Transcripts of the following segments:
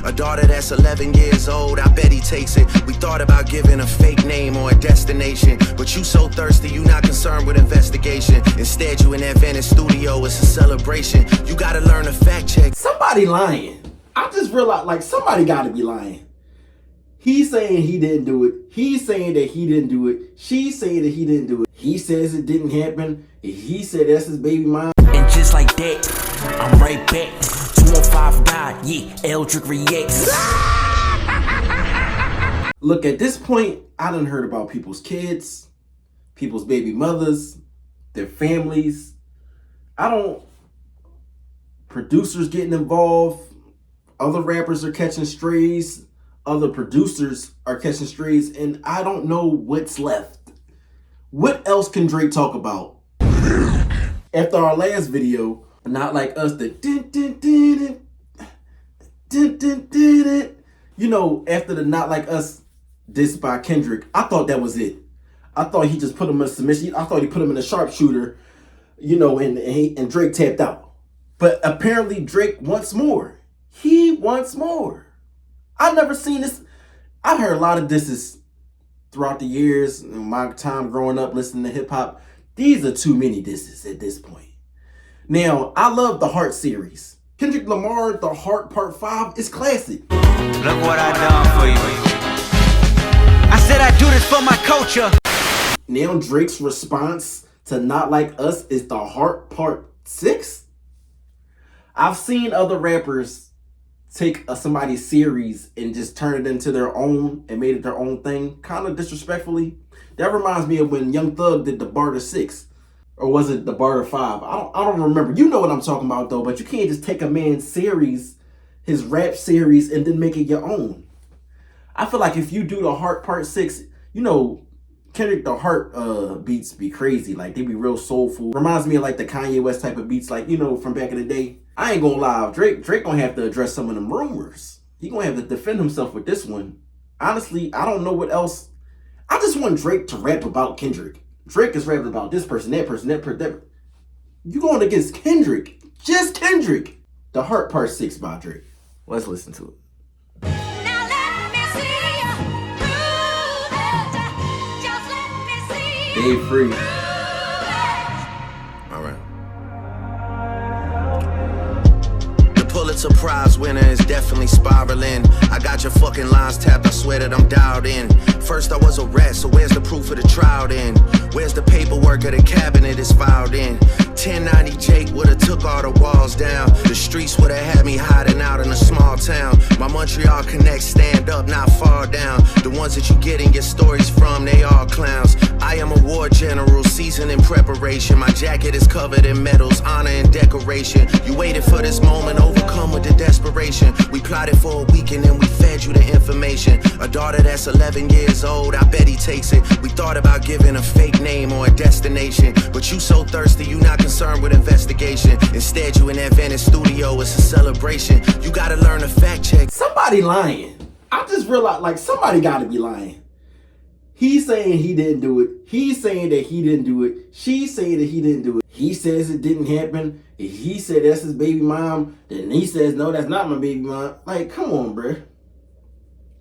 A daughter that's 11 years old, I bet he takes it. We thought about giving a fake name or a destination, but you so thirsty, you not concerned with investigation. Instead, you in that Venice studio, it's a celebration. You gotta learn to fact check. Somebody lying. I just realized, like, somebody gotta be lying. He's saying he didn't do it. He's saying that he didn't do it. She's saying that he didn't do it. He says it didn't happen. He said that's his baby mom. And just like that, I'm right back. 215 God, yeah, Eldric reacts. Look, at this point, I done heard about people's kids, people's baby mothers, their families. Producers getting involved. Other rappers are catching strays. Other producers are catching strays. And I don't know what's left. What else can Drake talk about? After our last video, Not Like Us, the you know, after the Not Like Us diss by Kendrick, I thought that was it. I thought he just put him in a submission. I thought he put him in a sharpshooter, you know, and Drake tapped out. But apparently Drake wants more. He wants more. I've never seen this. I've heard a lot of disses throughout the years, in my time growing up listening to hip hop. These are too many disses at this point. Now, I love the Heart series. Kendrick Lamar, The Heart Part 5 is classic. Look what I done for you. I said I do this for my culture. Now Drake's response to Not Like Us is The Heart Part 6? I've seen other rappers take somebody's series and just turn it into their own and made it their own thing, kind of disrespectfully. That reminds me of when Young Thug did the Barter 6. Or was it the Barter 5? I don't remember. You know what I'm talking about though, but you can't just take a man's series, his rap series, and then make it your own. I feel like if you do The Heart Part 6, you know, Kendrick the Heart beats be crazy. Like, they be real soulful. Reminds me of like the Kanye West type of beats, like, you know, from back in the day. I ain't gonna lie, Drake gonna have to address some of them rumors. He gonna have to defend himself with this one. Honestly, I don't know what else. I just want Drake to rap about Kendrick. Drake is rapping about this person, that person, that person, that. You going against Kendrick. Just Kendrick. The Heart Part 6 by Drake. Let's listen to it. Now let me see you prove it. Just let me see you Dave Free. prove it. All right. The Pulitzer Prize winner is definitely spiraling. I got your fucking lines tapped, I swear that I'm dialed in. First I was a rat, so where's the proof of the trial then? Where's the paperwork of the cabinet is filed in? 1090 Jake would've took all the walls down. The streets would've had me hiding out in a small town. My Montreal connects stand up, not fall down. The ones that you get and get stories from, they all clowns. I am a war general, seasoned in preparation. My jacket is covered in medals, honor and decoration. You waited for this moment, overcome with the desperation. We plotted for a week and then we fed you the information. A daughter that's 11 years old, I bet he takes it. We thought about giving a fake name or a destination, but you so thirsty, you not concerned with investigation. Instead, you in that Venice studio, it's a celebration. You gotta learn to fact check. Somebody lying. I just realized, like, somebody gotta be lying. He's saying he didn't do it. He's saying that he didn't do it. She's saying that he didn't do it. He says it didn't happen. He said that's his baby mom. Then he says, no, that's not my baby mom. Like, come on, bruh.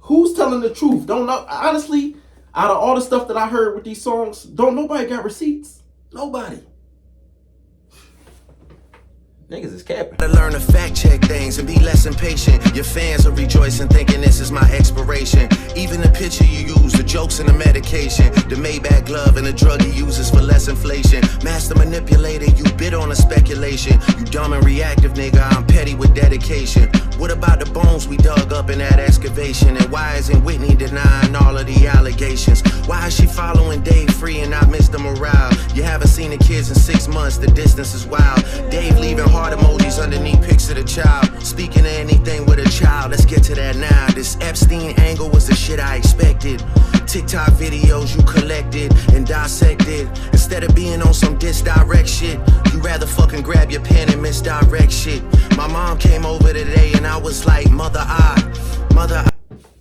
Who's telling the truth? Don't know. Honestly, out of all the stuff that I heard with these songs, don't nobody got receipts. Nobody. Niggas is capping. To learn to fact check things and be less impatient. Your fans are rejoicing, thinking this is my expiration. Even the picture you use, the jokes and the medication, the Maybach glove and the drug he uses for less inflation. Master manipulator, you bid on a speculation. You dumb and reactive, nigga, I'm petty with dedication. What about the bones we dug up in that excavation? And why isn't Whitney denying all of the allegations? Why is she following Dave Free and not Mr. Morale? You haven't seen the kids in 6 months, the distance is wild. Dave leaving heart emojis underneath pics of the child. Speaking of anything with a child, let's get to that now. This Epstein angle was the shit I expected. TikTok videos you collected and dissected. Instead of being on some disdirect shit, you rather fucking grab your pen and misdirect shit. My mom came over today and I was like, mother I.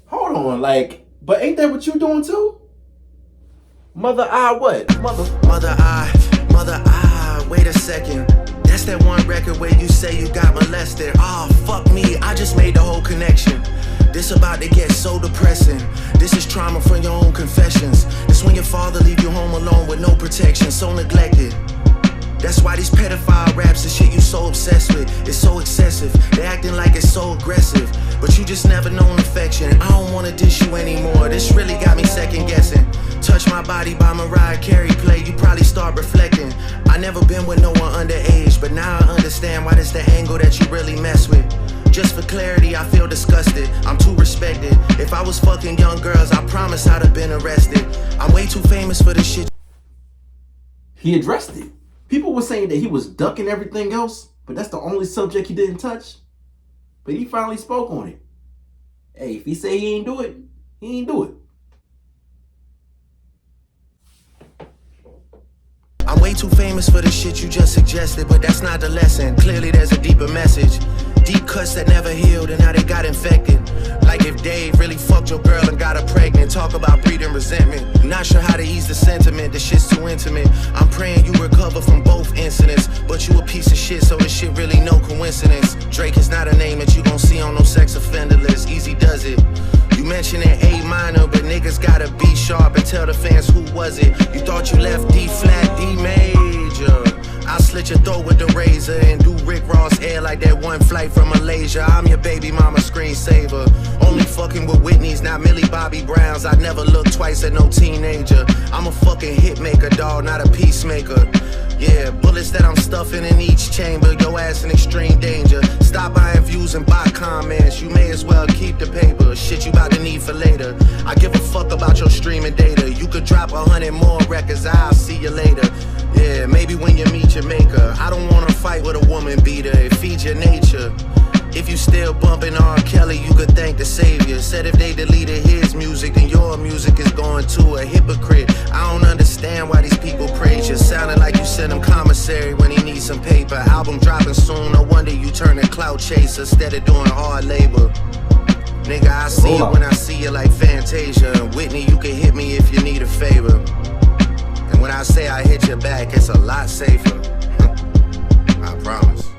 Hold on, like, but ain't that what you doing too? Mother I what? Mother I, wait a second. That's that one record where you say you got molested. Oh, fuck me, I just made the whole connection. This about to get so depressing. This is trauma from your own confessions. This when your father leave you home alone with no protection, so neglected. That's why these pedophile raps and shit you so obsessed with, it's so excessive. They acting like it's so aggressive, but you just never known affection. I don't wanna dish you anymore, this really got me second guessing. Touch My Body by Mariah Carey play, you probably start reflecting. I never been with no one underage, but now I understand why this the angle that you really mess with. Just for clarity, I feel disgusted, I'm too respected. If I was fucking young girls, I promise I'd have been arrested. I'm way too famous for this shit. He addressed it. People were saying that he was ducking everything else, but that's the only subject he didn't touch. But he finally spoke on it. Hey, if he say he ain't do it, he ain't do it. I'm way too famous for the shit you just suggested, but that's not the lesson. Clearly there's a deeper message. Deep cuts that never healed and how they got infected. Like if Dave really fucked your girl and got her pregnant. Talk about breeding resentment. Not sure how to ease the sentiment, the shit's too intimate. I'm praying you recover from both incidents, but you a piece of shit, so this shit really no coincidence. Drake is not a name that you gon' see on no sex offender list. Easy does it. You mentioned an A minor, but niggas gotta be sharp and tell the fans who was it. You thought you left D flat, D major. I'll slit your throat with the razor and do Rick Ross hair like that one flight from Malaysia. I'm your baby mama screensaver. Only fucking with Whitney's, not Millie Bobby Browns. I'd never look twice at no teenager. I'm a fucking hit maker, dawg, not a peacemaker. Yeah, bullets that I'm stuffing in each chamber. Your ass in extreme danger. Stop buying views and buy comments. You may as well keep the paper. Shit you about to need for later. I give a fuck about your streaming data. You could drop 100 more records, I'll see you later. Yeah, maybe when you meet your maker. I don't wanna fight with a woman beater. It feeds your nature. If you still bumping R. Kelly, you could thank the savior. Said if they deleted his music, then your music is going to a hypocrite. I don't understand why these people praise you. Sounding like you sent him commissary when he needs some paper. Album dropping soon, no wonder you turn a clout chaser instead of doing hard labor. Nigga, I see you when I see you like Fantasia. And Whitney, you can hit me if you need a favor. And when I say I hit your back, it's a lot safer. I promise.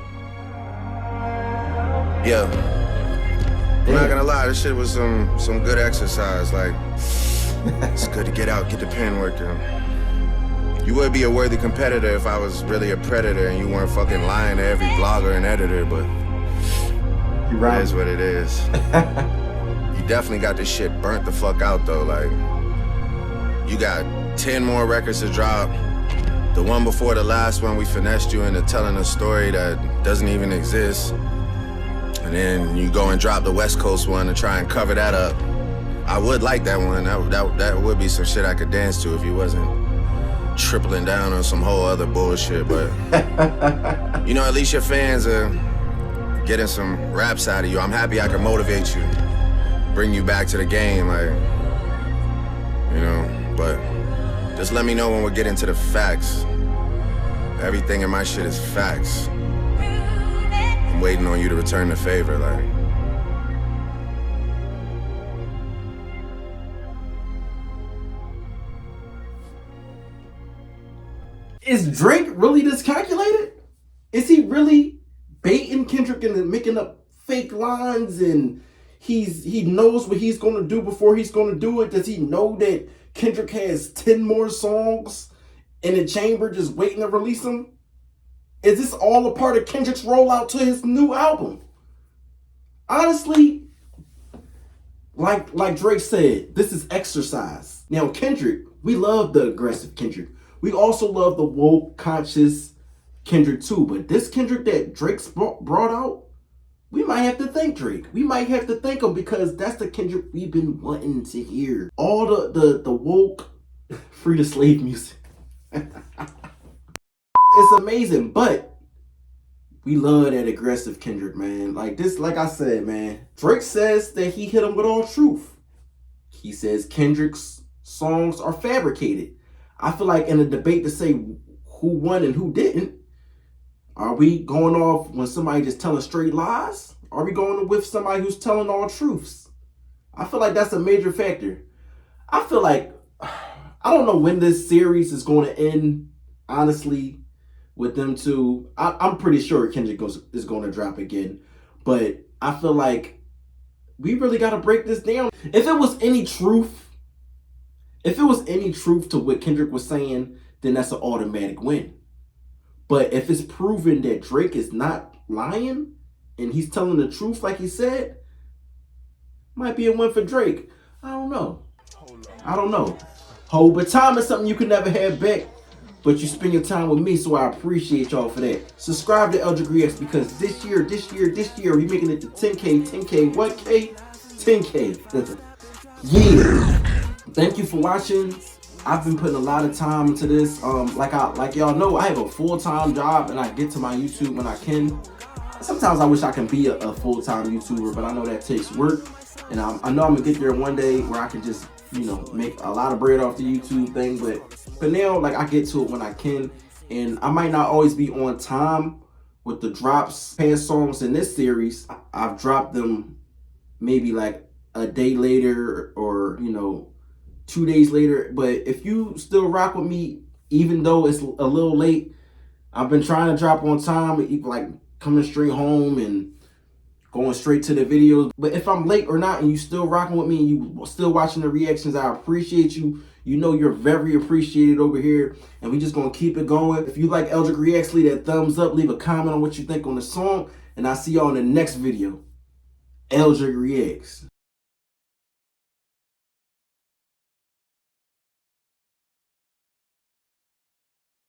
Yeah, I'm not gonna lie, this shit was some good exercise. Like, it's good to get out, get the pen working. You would be a worthy competitor if I was really a predator and you weren't fucking lying to every blogger and editor, but it is what it is. You definitely got this shit burnt the fuck out though. Like, you got 10 more records to drop. The one before the last one, we finessed you into telling a story that doesn't even exist. And then you go and drop the West Coast one and try and cover that up. I would like that one. That would be some shit I could dance to if you wasn't tripling down on some whole other bullshit. But, you know, at least your fans are getting some raps out of you. I'm happy I can motivate you, bring you back to the game, like, you know. But just let me know when we get into the facts. Everything in my shit is facts. I'm waiting on you to return the favor, like. Is Drake really this calculated? Is he really baiting Kendrick and making up fake lines, and he knows what he's gonna do before he's gonna do it? Does he know that Kendrick has 10 more songs in the chamber just waiting to release them? Is this all a part of Kendrick's rollout to his new album? Honestly, like Drake said, this is exercise. Now, Kendrick, we love the aggressive Kendrick. We also love the woke, conscious Kendrick too. But this Kendrick that Drake's brought out, we might have to thank Drake. We might have to thank him, because that's the Kendrick we've been wanting to hear. All the woke, free to slave music. It's amazing, but we love that aggressive Kendrick, man. Like this, like I said, man, Drake says that he hit him with all truth. He says Kendrick's songs are fabricated. I feel like in a debate to say who won and who didn't, are we going off when somebody just telling straight lies? Are we going with somebody who's telling all truths? I feel like that's a major factor. I feel like, I don't know when this series is going to end, honestly, with them two. I'm pretty sure Kendrick is going to drop again. But I feel like we really got to break this down. If it was any truth to what Kendrick was saying, then that's an automatic win. But if it's proven that Drake is not lying and he's telling the truth like he said, might be a win for Drake. I don't know. But time is something you can never have back. But you spend your time with me, so I appreciate y'all for that. Subscribe to Eldric Reacts because this year, we making it to 10K, what K? 10K. Yeah. Thank you for watching. I've been putting a lot of time into this. Like y'all know, I have a full-time job and I get to my YouTube when I can. Sometimes I wish I can be a full-time YouTuber, but I know that takes work. And I know I'm gonna get there one day where I can just, make a lot of bread off the YouTube thing. But for now, like, I get to it when I can. And I might not always be on time with the drops. Past songs in this series, I've dropped them maybe like a day later or, 2 days later. But if you still rock with me, even though it's a little late, I've been trying to drop on time, like coming straight home and going straight to the videos. But if I'm late or not and you still rocking with me and you still watching the reactions, I appreciate you. You know you're very appreciated over here, and we just gonna keep it going. If you like Eldric Reacts, leave that thumbs up, leave a comment on what you think on the song, and I'll see y'all in the next video. Eldric Reacts.